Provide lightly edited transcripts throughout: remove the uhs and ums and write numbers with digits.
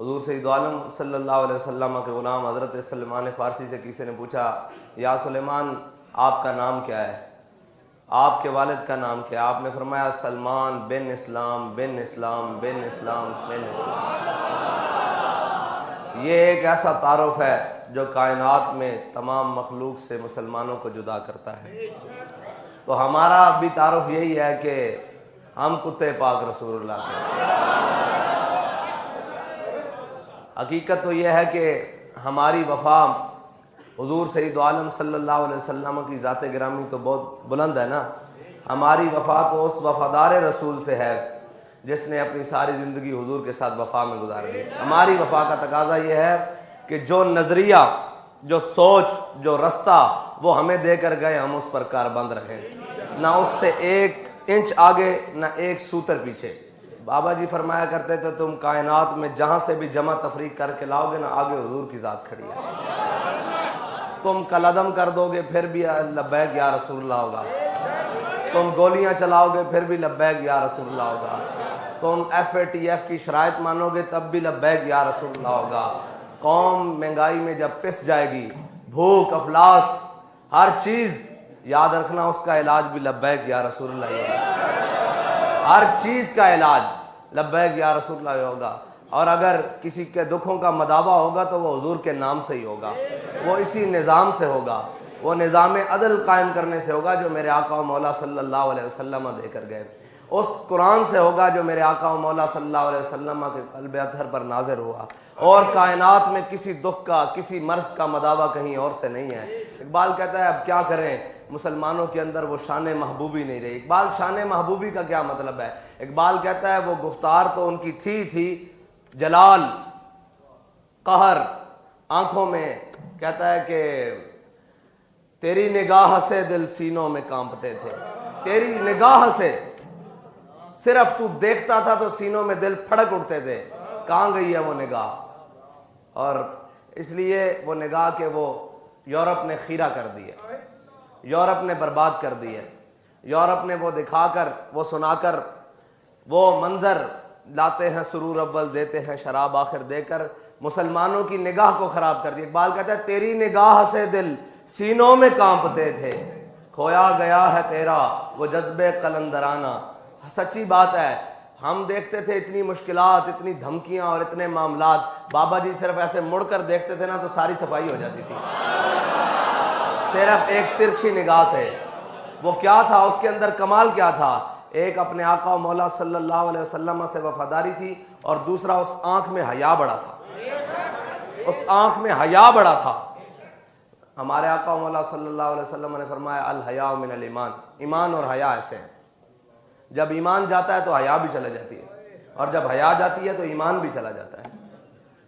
हुज़ूर सैयद आलम सल्लल्लाहु अलैहि वसल्लम के ग़ुलाम हज़रत सलमान फ़ारसी से किसी ने पूछा, या सुलेमान आपका नाम क्या है, आपके वालिद का नाम क्या है? आपने फरमाया सलमान बिन इस्लाम बिन इस्लाम बिन इस्लाम बिन इस्लाम। ये एक ऐसा तारुफ है जो कायनात में तमाम मखलूक से मुसलमानों को जुदा करता है। तो हमारा भी तारुफ यही है कि हम कुत्ते पाक रसूलुल्लाह के। हकीकत तो यह है कि हमारी वफा हुज़ूर सैयद आलम सल्लल्लाहु अलैहि वसल्लम की ज़ात गिरामी तो बहुत बुलंद है ना। हमारी वफा तो उस वफादार रसूल से है जिसने अपनी सारी ज़िंदगी हुज़ूर के साथ वफा में गुजार दी। हमारी वफा का तकाजा यह है कि जो नज़रिया, जो सोच, जो रास्ता वो हमें देकर गए, हम उस पर कारबंद रहें, ना उससे एक इंच आगे ना एक सूतर पीछे। बाबा जी फरमाया करते थे, तुम कायनात में जहाँ से भी जमा तफरीक करके लाओगे ना, आगे हुज़ूर की ज़ात खड़ी है। तुम कलदम कर दोगे फिर भी लब्बैक या रसूलुल्लाह होगा, तुम गोलियां चलाओगे फिर भी लब्बैक या रसूलुल्लाह होगा, तुम FATF की शराइत मानोगे तब भी लब्बैक या रसूलुल्लाह होगा। कौम महंगाई में जब पिस जाएगी, भूख अफलास हर चीज़, याद रखना उसका इलाज भी लब्बैक या रसूलुल्लाह होगा। हर चीज़ का इलाज लब्बैक या रसूलुल्लाह होगा। और अगर किसी के दुखों का मदावा होगा तो वो हुजूर के नाम से ही होगा, वो इसी निज़ाम से होगा, वो निज़ाम अदल कायम करने से होगा जो मेरे आका व मौला सल्लल्लाहु अलैहि वसल्लम देकर गए। उस कुरान से होगा जो मेरे आका व मौला सल्लल्लाहु अलैहि वसल्लम के क़ल्ब अतहर पर नाज़िर हुआ। और कायनात में किसी दुख का, किसी मर्ज़ का मदावा कहीं और से नहीं है। इकबाल कहता है अब क्या करें, मुसलमानों के अंदर वो शान महबूबी नहीं रही। इकबाल शान महबूबी का क्या मतलब है? इकबाल कहता है वो गुफ्तार तो उनकी थी जलाल कहर आंखों में, कहता है कि तेरी निगाह से दिल सीनों में कांपते थे, तेरी निगाह से सिर्फ तू देखता था तो सीनों में दिल फड़क उठते थे। कहाँ गई है वो निगाह? और इसलिए वो निगाह के वो यूरोप ने खीरा कर दिए, यूरोप ने बर्बाद कर दिए। यूरोप ने वो दिखाकर, वो सुनाकर, वो मंजर लाते हैं सुरूर अव्वल देते हैं शराब आखिर देकर, मुसलमानों की निगाह को खराब कर दिया। इकबाल कहता है तेरी निगाह से दिल सीनों में कांपते थे, खोया गया है तेरा वो जज्बे कलंदराना। सच्ची बात है, हम देखते थे इतनी मुश्किलात, इतनी धमकियां और इतने मामलात, बाबा जी सिर्फ ऐसे मुड़कर देखते थे ना तो सारी सफाई हो जाती थी, सिर्फ एक तिरछी निगाह से। वो क्या था, उसके अंदर कमाल क्या था? एक अपने आका मौला सल्लल्लाहु अलैहि वसल्लम से वफादारी थी और दूसरा उस आंख में हया बड़ा था, उस आंख में हया बड़ा था। हमारे आका मौला सल्लल्लाहु अलैहि वसल्लम ने फरमाया अल हया मिनल ईमान, ईमान और हया ऐसे हैं, जब ईमान जाता है तो हया भी चला जाती है और जब हया जाती है तो ईमान भी चला जाता है।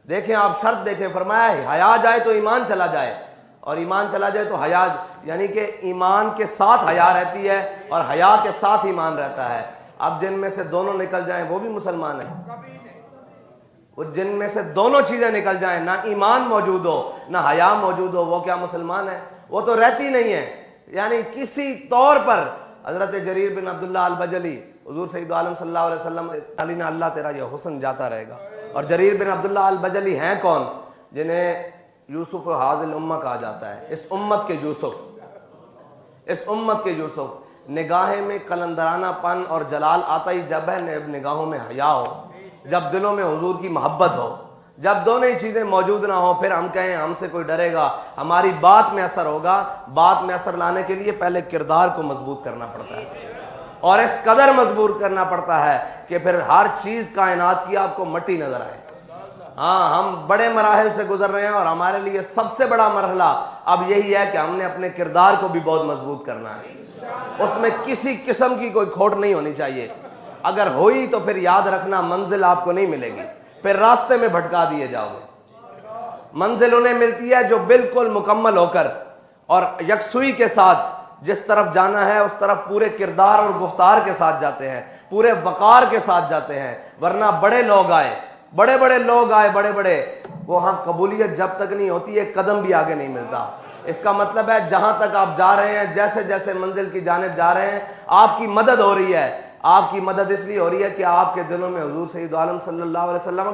देखें आप, शर्त देखें, फरमाया हया जाए तो ईमान चला जाए और ईमान चला जाए तो हया, यानी कि ईमान के साथ हया रहती है और हया के साथ ईमान रहता है। अब जिनमें से दोनों निकल जाएं वो भी मुसलमान है, वो जिनमें से दोनों चीजें निकल जाएं, ना ईमान मौजूद हो ना हया मौजूद हो, वो क्या मुसलमान है? वो तो रहती नहीं है। यानी किसी तौर पर हजरत जरीर बिन अब्दुल्लाह अल बजली, हुजूर सैयद आलम सल्लल्लाहु अलैहि वसल्लम अली ना अल्लाह तेरा यह हुस्न जाता रहेगा। और जरीर बिन अब्दुल्लाह अल बजली हैं कौन? जिन्हें यूसुफ हाजिल उम्मा कहा जाता है, इस उम्मत के यूसुफ, इस उम्मत के यूसुफ। निगाहें में कलंदरानापन और जलाल आता ही जब है निगाहों में हया हो, जब दिलों में हुजूर की मोहब्बत हो, जब दोनों ही चीजें मौजूद ना हो, फिर हम कहें हमसे कोई डरेगा, हमारी बात में असर होगा। बात में असर लाने के लिए पहले किरदार को मजबूत करना पड़ता है और इस कदर मजबूत करना पड़ता है कि फिर हर चीज कायनात की आपको मट्टी नजर आए। हाँ, हम बड़े मराहिल से गुजर रहे हैं और हमारे लिए सबसे बड़ा मरहला अब यही है कि हमने अपने किरदार को भी बहुत मजबूत करना है। उसमें किसी किस्म की कोई खोट नहीं होनी चाहिए। अगर हुई तो फिर याद रखना मंजिल आपको नहीं मिलेगी, फिर रास्ते में भटका दिए जाओगे। मंजिल उन्हें मिलती है जो बिल्कुल मुकम्मल होकर और यकसुई के साथ जिस तरफ जाना है उस तरफ पूरे किरदार और गुफ्तार के साथ जाते हैं, पूरे वकार के साथ जाते हैं। वरना बड़े लोग आए, बड़े बड़े लोग आए, बड़े बड़े, वहाँ कबूलियत जब तक नहीं होती एक कदम भी आगे नहीं मिलता। इसका मतलब है जहां तक आप जा रहे हैं, जैसे जैसे मंजिल की जानिब जा रहे हैं, आपकी मदद हो रही है। आपकी मदद इसलिए हो रही है कि आपके दिलों में हुजूर सैयद आलम सल्लल्लाहु अलैहि वसल्लम